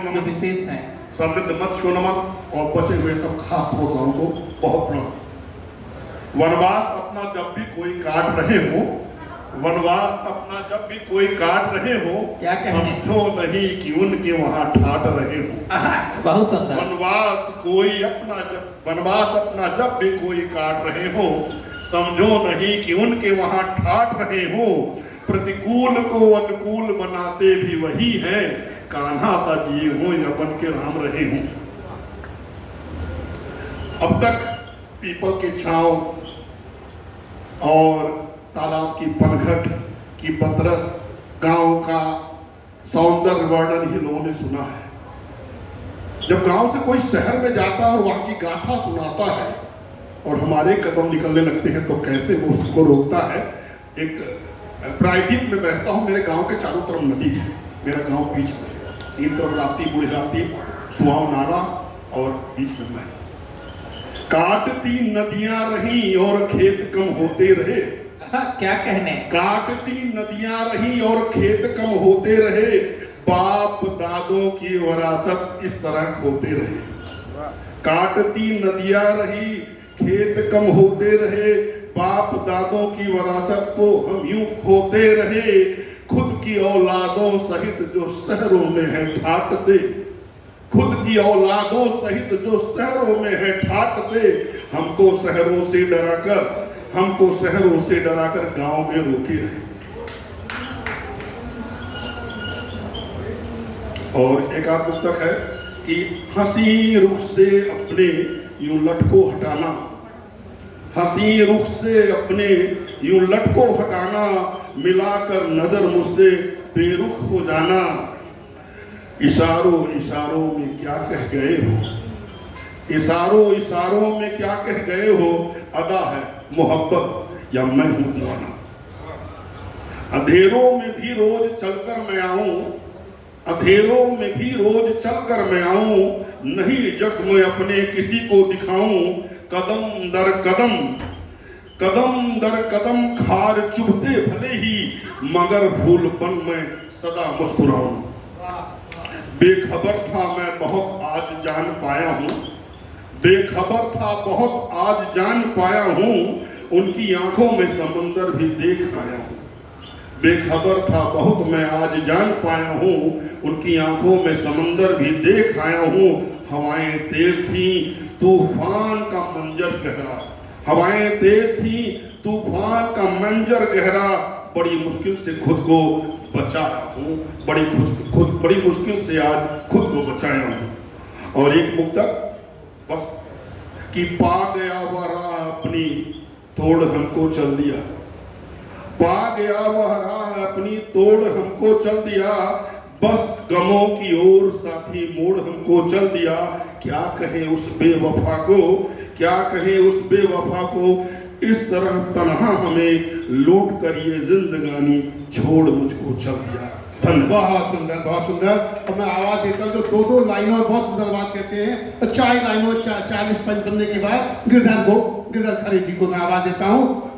जो नमः। विशेष हैं। समृद्ध मत्स्य को नमः और बचे हुए सब खास श्रोताओं को बहुत प्रणाम। वनवास अपना जब भी कोई काट रहे हो, वनवास अपना जब भी कोई काट रहे हो, क्या कहने? समझो नहीं कि उनके वहां ठाट रहे हो। बहुत सुंदर। वनवास अपना जब भी कोई काट रहे हो, समझो नहीं कि उनके वहां ठाट रहे हो। प्रतिकूल को अनुकूल बनाते भी वही हैं, कान्हा सा जिए हो या बन के राम रहे हो। अब तक पीपल की छांव और तालाब की पनघट की बतरस, गांव का सौंदर्य वर्णन ही लोगों ने सुना है। जब गांव से कोई शहर में जाता है और वहां की गाथा सुनाता है और हमारे कदम निकलने लगते हैं तो कैसे वो उसको रोकता है। एक प्राइवेट में रहता हूँ, मेरे गांव के चारों तरफ नदी है, मेरा गांव बीच में, तीन तरफ राप्ती, बूढ़ी राप्ती, सुहाव नाला और बीच में मैं। काटती नदियां रही और खेत कम होते रहे। क्या कहने? काटती नदियां रही और खेत कम होते रहे, बाप दादों की विरासत इस तरह खोते रहे। काटती नदियां रही, खेत कम होते रहे, बाप दादों की विरासत को हम यूं खोते रहे। खुद की औलादों सहित जो शहरों में है ठाट से, खुद की औलादों सहित जो शहरों में है ठाट से, हमको शहरों से डराकर गांव में रोके रहे। और एक और पुस्तक है कि हंसी रुख से अपने यूं लटको हटाना, हंसी रुख से अपने यूं लटको हटाना, मिलाकर नजर मुझसे बेरुख हो जाना। इशारों इशारों में क्या कह गए हो, इशारों इशारों में क्या कह गए हो, अदा है मोहब्बत या मैं हूं दीवाना। अंधेरों में भी रोज चलकर मैं आऊं, अंधेरों में भी रोज चलकर मैं आऊं, नहीं जख्म अपने किसी को दिखाऊं। कदम दर कदम, कदम दर कदम खार चुभते भले ही, मगर भूलपन में सदा मुस्कुराऊं। बेखबर था मैं बहुत आज जान पाया हूं, बेखबर था बहुत आज जान पाया हूं, उनकी आंखों में समंदर भी देख आया हूं। बेखबर था बहुत मैं आज जान पाया हूं, उनकी आंखों में समंदर भी देख आया हूं। हवाएं तेज थी, तूफान का मंजर गहरा, हवाएं तेज थी, तूफान का मंजर गहरा, बड़ी मुश्किल से खुद को बचाया हूं, बड़ी मुश्किल से आज खुद को बचाया हूं। और एक मुक्तक बस कि पा गया वह राह अपनी, तोड़ हमको चल दिया, पा गया वह राह अपनी, तोड़ हमको चल दिया, बस गमों की ओर साथी मोड़ हमको चल दिया। क्या कहें उस बेवफा को, क्या कहें उस बेवफा को, इस तरह तन्हा हमें लूट कर ये जिंदगानी छोड़ मुझको चल दिया। धन्यवाद। बहुत सुंदर, बहुत सुंदर। और मैं आवाज देता हूँ जो दो दो लाइनों में बहुत सुंदर बात कहते हैं, 4 लाइनों 40 पंच बनने के बाद गिरधर खरे जी को मैं आवाज देता हूँ।